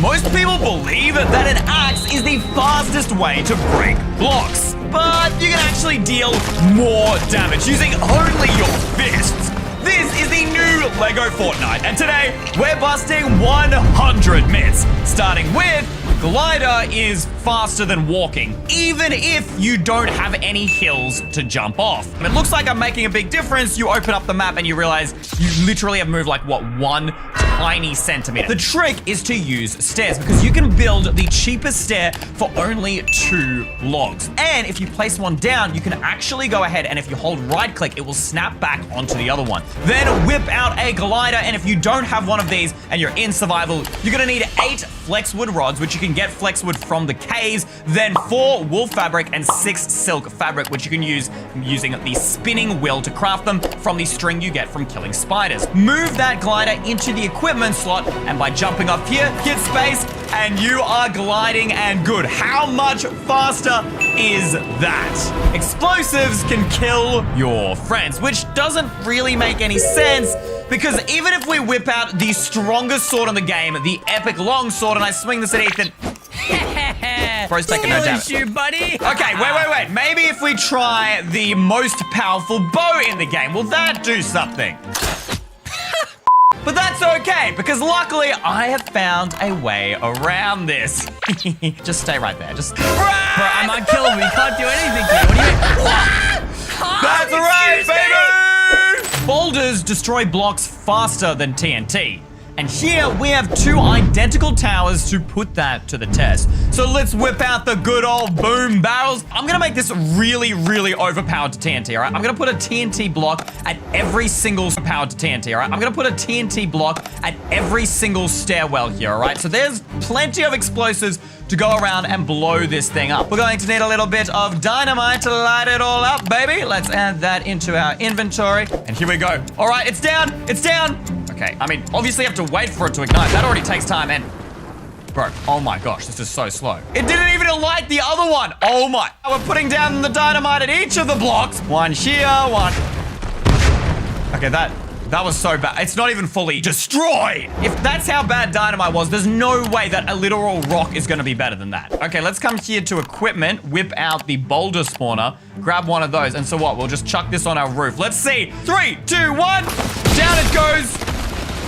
Most people believe that an axe is the fastest way to break blocks, but you can actually deal more damage using only your fists. This is the new LEGO Fortnite, and today we're busting 100 myths, starting with glider is faster than walking, even if you don't have any hills to jump off. It looks like I'm making a big difference. You open up the map and you realize you literally have moved like, what, 1 tiny centimeter. The trick is to use stairs because you can build the cheapest stair for only 2 logs. And if you place one down, you can actually go ahead and if you hold right click, it will snap back onto the other one. Then whip out a glider, and if you don't have one of these and you're in survival, you're gonna need 8 flexwood rods, which you can get flexwood from the caves, then 4 wool fabric and 6 silk fabric, which you can use using the spinning wheel to craft them from the string you get from killing spiders. Move that glider into the equipment slot, and by jumping up here, hit space, and you are gliding and good. How much faster is that? Explosives can kill your friends, which doesn't really make any sense because even if we whip out the strongest sword in the game, the epic long sword, and I swing this at Ethan, bro's taking no damage. You, buddy. Okay, wait. Maybe if we try the most powerful bow in the game, will that do something? But that's okay, because luckily I have found a way around this. Just stay right there. Just Bro, I'm unkillable. You can't do anything to me. What do you mean? That's right, baby! Boulders destroy blocks faster than TNT. And here we have 2 identical towers to put that to the test. So let's whip out the good old boom barrels. I'm gonna make this really, really overpowered to TNT, all right? I'm gonna put a TNT block at every single powered to TNT, all right? I'm gonna put a TNT block at every single stairwell here, all right? So there's plenty of explosives to go around and blow this thing up. We're going to need a little bit of dynamite to light it all up, baby. Let's add that into our inventory. And here we go. All right, it's down. It's down. Okay, I mean, obviously you have to wait for it to ignite. That already takes time, and bro, oh my gosh, this is so slow. It didn't even light the other one. Oh my. We're putting down the dynamite at each of the blocks. One here, one. Okay, that was so bad. It's not even fully destroyed. If that's how bad dynamite was, there's no way that a literal rock is gonna be better than that. Okay, let's come here to equipment, whip out the boulder spawner, grab one of those, and so what? We'll just chuck this on our roof. Let's see. 3, 2, 1. Down it goes.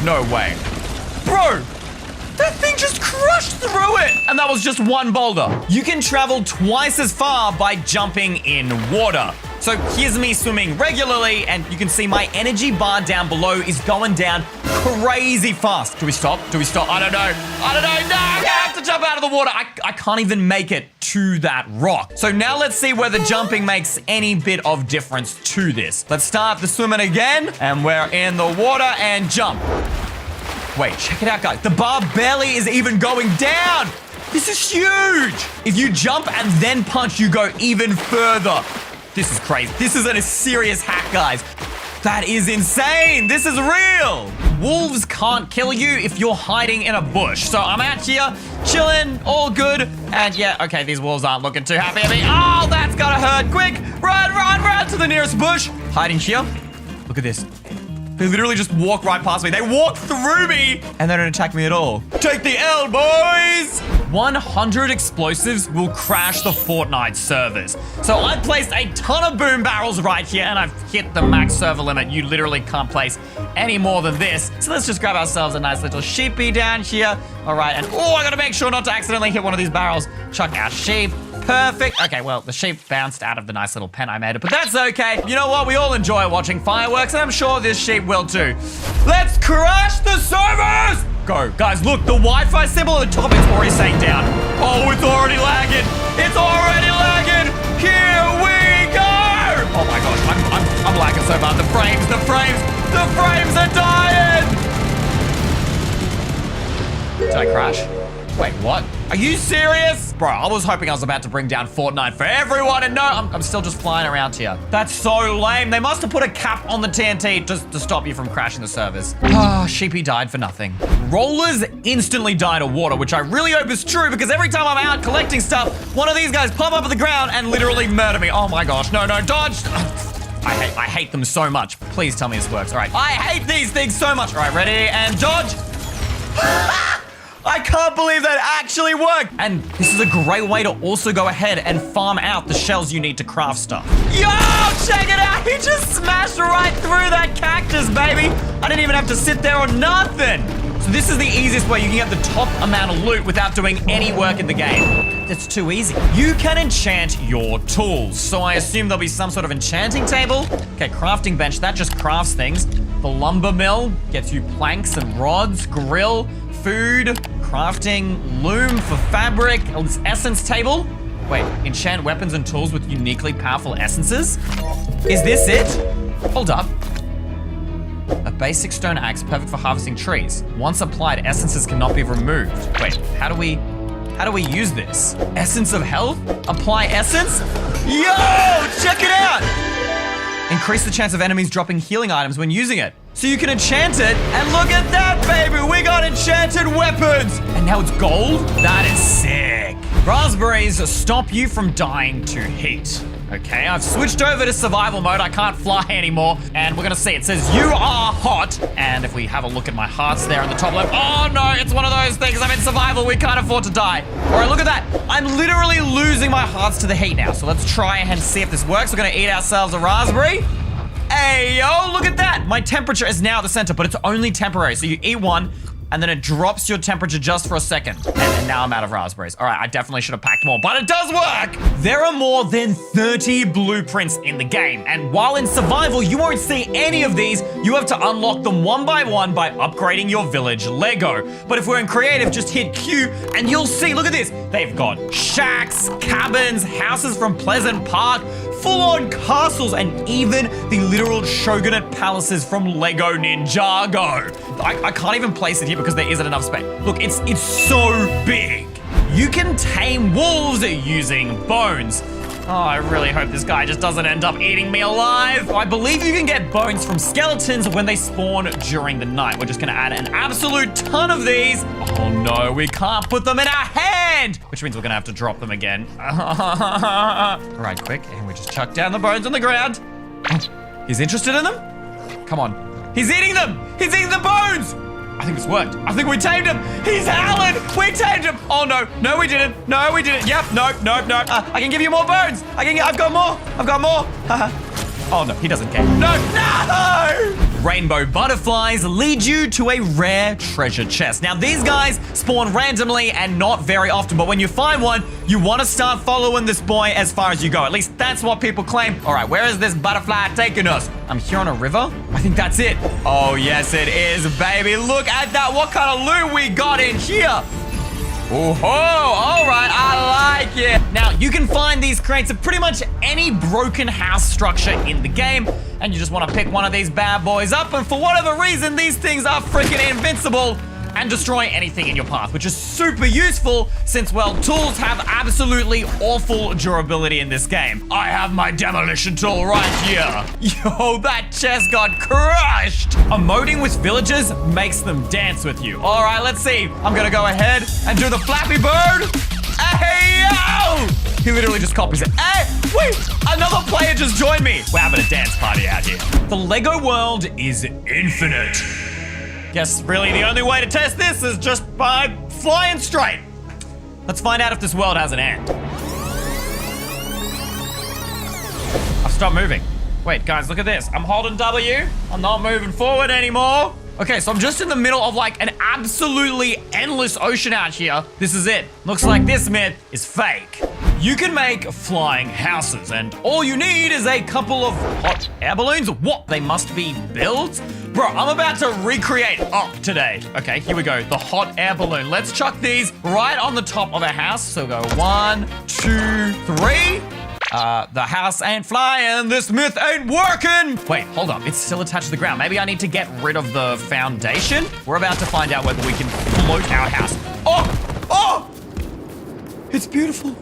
No way. Bro, that thing just crushed through it. And that was just 1 boulder. You can travel twice as far by jumping in water. So here's me swimming regularly, and you can see my energy bar down below is going down crazy fast. Do we stop? Do we stop? I don't know. No, I have to jump out of the water. I can't even make it to that rock. So now let's see whether jumping makes any bit of difference to this. Let's start the swimming again, and we're in the water and jump. Wait, check it out, guys. The bar barely is even going down. This is huge. If you jump and then punch, you go even further. This is crazy. This is a serious hack, guys. That is insane. This is real. Wolves can't kill you if you're hiding in a bush. So I'm out here, chilling, all good. And yeah, okay, these wolves aren't looking too happy at me. Oh, that's gotta hurt. Quick, run to the nearest bush. Hiding here. Look at this. They literally just walk right past me. They walk through me and they don't attack me at all. Take the L, boys! 100 explosives will crash the Fortnite servers. So I placed a ton of boom barrels right here and I've hit the max server limit. You literally can't place any more than this. So let's just grab ourselves a nice little sheepy down here. All right, and oh, I gotta make sure not to accidentally hit one of these barrels. Chuck our sheep. Perfect. Okay, well, the sheep bounced out of the nice little pen I made it, but that's okay. You know what? We all enjoy watching fireworks, and I'm sure this sheep will too. Let's crash the servers! Go. Guys, look, the Wi-Fi symbol at the top is already saying down. Oh, it's already lagging. It's already lagging. Here we go! Oh my gosh, I'm lagging so bad. The frames are dying! Did I crash? Wait, what? Are you serious? Bro, I was hoping I was about to bring down Fortnite for everyone, and no, I'm still just flying around here. That's so lame. They must have put a cap on the TNT just to stop you from crashing the servers. Ah, Sheepy died for nothing. Rollers instantly die to water, which I really hope is true because every time I'm out collecting stuff, one of these guys pop up at the ground and literally murder me. Oh my gosh, no, dodge. I hate them so much. Please tell me this works. All right, I hate these things so much. All right, ready and dodge. I can't believe that actually worked. And this is a great way to also go ahead and farm out the shells you need to craft stuff. Yo, check it out. He just smashed right through that cactus, baby. I didn't even have to sit there or nothing. So this is the easiest way you can get the top amount of loot without doing any work in the game. It's too easy. You can enchant your tools. So I assume there'll be some sort of enchanting table. Okay, crafting bench, that just crafts things. The lumber mill gets you planks and rods, grill, food, crafting, loom for fabric, this essence table. Wait, enchant weapons and tools with uniquely powerful essences? Is this it? Hold up. A basic stone axe perfect for harvesting trees. Once applied, essences cannot be removed. Wait, how do we use this? Essence of health? Apply essence? Yo, check it out! Increase the chance of enemies dropping healing items when using it. So you can enchant it, and look at that, baby! We got enchanted weapons! And now it's gold? That is sick. Raspberries stop you from dying to heat. Okay, I've switched over to survival mode. I can't fly anymore. And we're gonna see, it says you are hot. And if we have a look at my hearts there on the top left, oh no, it's one of those things. I'm in survival, we can't afford to die. All right, look at that. I'm literally losing my hearts to the heat now. So let's try and see if this works. We're gonna eat ourselves a raspberry. Hey, yo, look at that. My temperature is now at the center, but it's only temporary. So you eat one, and then it drops your temperature just for a second. And now I'm out of raspberries. All right, I definitely should have packed more, but it does work! There are more than 30 blueprints in the game, and while in survival, you won't see any of these. You have to unlock them one by one by upgrading your village Lego. But if we're in creative, just hit Q, and you'll see, look at this. They've got shacks, cabins, houses from Pleasant Park, full-on castles, and even the literal shogunate palaces from Lego Ninjago. I can't even place it here because there isn't enough space. Look, it's so big. You can tame wolves using bones. Oh, I really hope this guy just doesn't end up eating me alive. I believe you can get bones from skeletons when they spawn during the night. We're just gonna add an absolute ton of these. Oh no, we can't put them in our hand, which means we're gonna have to drop them again. All right, quick, and we just chuck down the bones on the ground. Oh, he's interested in them? Come on, he's eating them. He's eating the bones. I think this worked. I think we tamed him. He's howling. We tamed him. Oh no, no we didn't. No we didn't. Yep, no. I can give you more bones. I've got more. Oh no, he doesn't care. No. Rainbow butterflies lead you to a rare treasure chest. Now these guys spawn randomly and not very often, but when you find one, you want to start following this boy as far as you go. At least that's what people claim. All right, where is this butterfly taking us? I'm here on a river? I think that's it. Oh yes, it is, baby. Look at that. What kind of loot we got in here? Oh, all right, I like it. Now, you can find these crates at pretty much any broken house structure in the game, and you just want to pick one of these bad boys up, and for whatever reason, these things are freaking invincible and destroy anything in your path, which is super useful since, well, tools have absolutely awful durability in this game. I have my demolition tool right here. Yo, that chest got crushed. Emoting with villagers makes them dance with you. All right, let's see. I'm gonna go ahead and do the Flappy Bird. Hey, yo! He literally just copies it. Hey, wait, another player just joined me. We're having a dance party out here. The Lego world is infinite. Guess really the only way to test this is just by flying straight. Let's find out if this world has an end. I've stopped moving. Wait, guys, look at this. I'm holding W. I'm not moving forward anymore. Okay, so I'm just in the middle of like an absolutely endless ocean out here. This is it. Looks like this myth is fake. You can make flying houses, and all you need is a couple of hot air balloons. What? They must be built? Bro, I'm about to recreate up today. Okay, here we go. The hot air balloon. Let's chuck these right on the top of a house. So go 1, 2, 3. The house ain't flying. This myth ain't working. Wait, hold up. It's still attached to the ground. Maybe I need to get rid of the foundation. We're about to find out whether we can float our house. Oh! It's beautiful.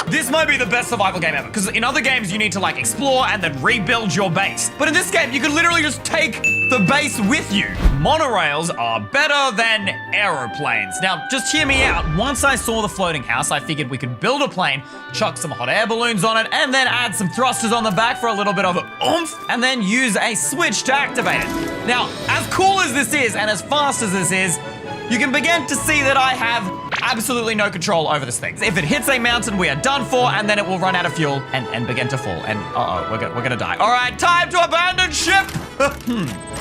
This might be the best survival game ever, because in other games you need to like explore and then rebuild your base. But in this game, you can literally just take the base with you. Monorails are better than aeroplanes. Now, just hear me out. Once I saw the floating house, I figured we could build a plane, chuck some hot air balloons on it, and then add some thrusters on the back for a little bit of oomph, and then use a switch to activate it. Now, as cool as this is, and as fast as this is, you can begin to see that I have absolutely no control over this thing. If it hits a mountain, we are done for, and then it will run out of fuel and begin to fall. And we're gonna die. All right, time to abandon ship.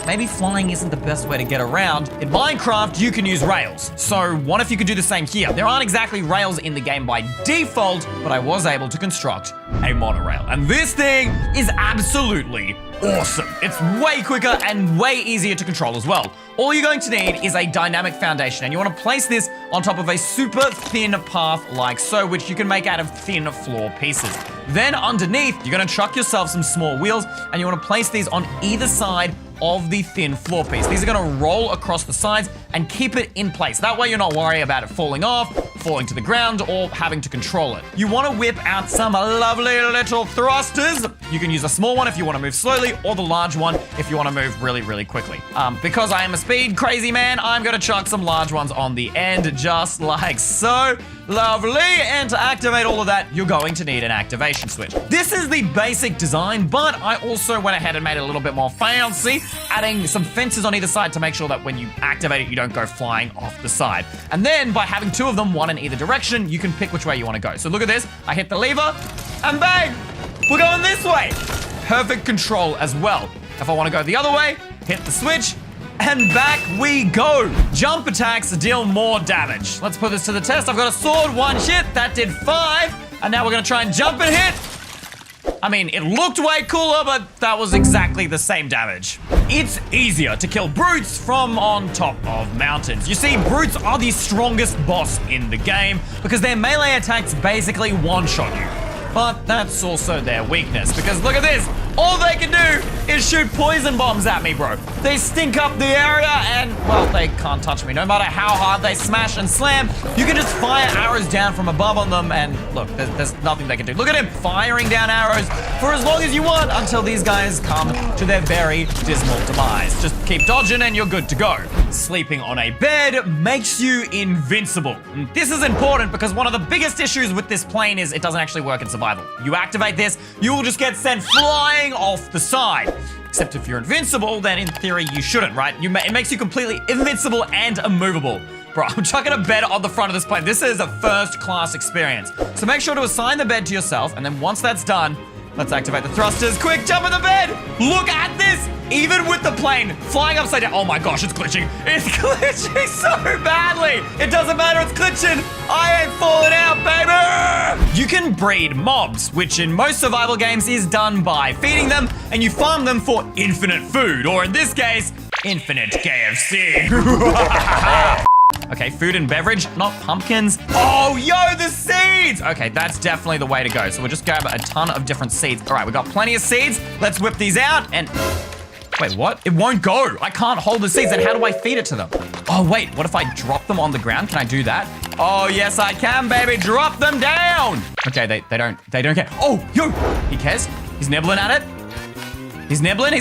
Maybe flying isn't the best way to get around. In Minecraft, you can use rails. So what if you could do the same here? There aren't exactly rails in the game by default, but I was able to construct a monorail. And this thing is absolutely awesome. It's way quicker and way easier to control as well. All you're going to need is a dynamic foundation, and you want to place this on top of a super thin path like so, which you can make out of thin floor pieces. Then underneath, you're going to chuck yourself some small wheels, and you want to place these on either side of the thin floor piece. These are gonna roll across the sides and keep it in place. That way you're not worried about it falling off, falling to the ground, or having to control it. You wanna whip out some lovely little thrusters. You can use a small one if you wanna move slowly, or the large one if you wanna move really, really quickly. Because I am a speed crazy man, I'm gonna chuck some large ones on the end, just like so. Lovely, and to activate all of that, you're going to need an activation switch. This is the basic design, but I also went ahead and made it a little bit more fancy, adding some fences on either side to make sure that when you activate it, you don't go flying off the side. And then by having two of them, one in either direction, you can pick which way you want to go. So look at this, I hit the lever, and bang, we're going this way. Perfect control as well. If I want to go the other way, hit the switch, and back we go. Jump attacks deal more damage. Let's put this to the test. I've got a sword, one hit, that did 5. And now we're gonna try and jump and hit. I mean, it looked way cooler, but that was exactly the same damage. It's easier to kill brutes from on top of mountains. You see, brutes are the strongest boss in the game because their melee attacks basically one-shot you. But that's also their weakness, because look at this. All they can do is shoot poison bombs at me, bro. They stink up the area and, well, they can't touch me. No matter how hard they smash and slam, you can just fire arrows down from above on them and look, there's nothing they can do. Look at him firing down arrows for as long as you want until these guys come to their very dismal demise. Just keep dodging and you're good to go. Sleeping on a bed makes you invincible. This is important because one of the biggest issues with this plane is it doesn't actually work in survival. You activate this, you will just get sent flying off the side. Except if you're invincible, then in theory you shouldn't, right? It makes you completely invincible and immovable. Bro, I'm chucking a bed on the front of this plane. This is a first-class experience. So make sure to assign the bed to yourself, and then once that's done, let's activate the thrusters. Quick, jump in the bed! Look at this! Even with the plane flying upside down. Oh my gosh, it's glitching. It's glitching so badly. It doesn't matter, it's glitching. I ain't falling out, baby! You can breed mobs, which in most survival games is done by feeding them, and you farm them for infinite food, or in this case, infinite KFC. Okay, food and beverage, not pumpkins. Oh, yo, the seeds! Okay, that's definitely the way to go. So we'll just grab a ton of different seeds. All right, we've got plenty of seeds. Let's whip these out and... Wait, what? It won't go. I can't hold the seeds. Then how do I feed it to them? Oh, wait, what if I drop them on the ground? Can I do that? Oh, yes, I can, baby. Drop them down. Okay, they don't care. Oh, yo, he cares. He's nibbling at it. He's nibbling.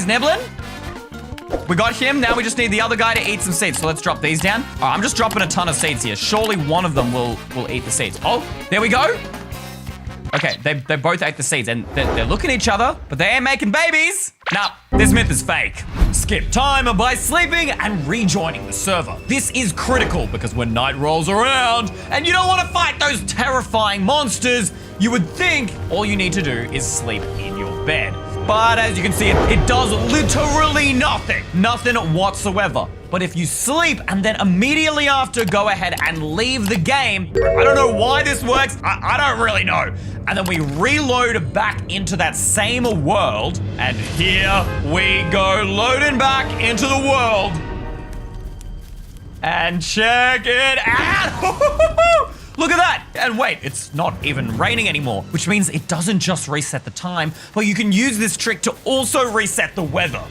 We got him. Now we just need the other guy to eat some seeds. So let's drop these down. All right, I'm just dropping a ton of seeds here. Surely one of them will eat the seeds. Oh, there we go. Okay, they both ate the seeds and they're looking at each other, but they ain't making babies. Nah, this myth is fake. Skip time by sleeping and rejoining the server. This is critical because when night rolls around and you don't want to fight those terrifying monsters, you would think all you need to do is sleep in your bed. But as you can see, it does literally nothing. Nothing whatsoever. But if you sleep and then immediately after go ahead and leave the game, I don't know why this works, I don't really know. And then we reload back into that same world, and here we go, loading back into the world. And check it out! Look at that! And wait, it's not even raining anymore, which means it doesn't just reset the time, but you can use this trick to also reset the weather.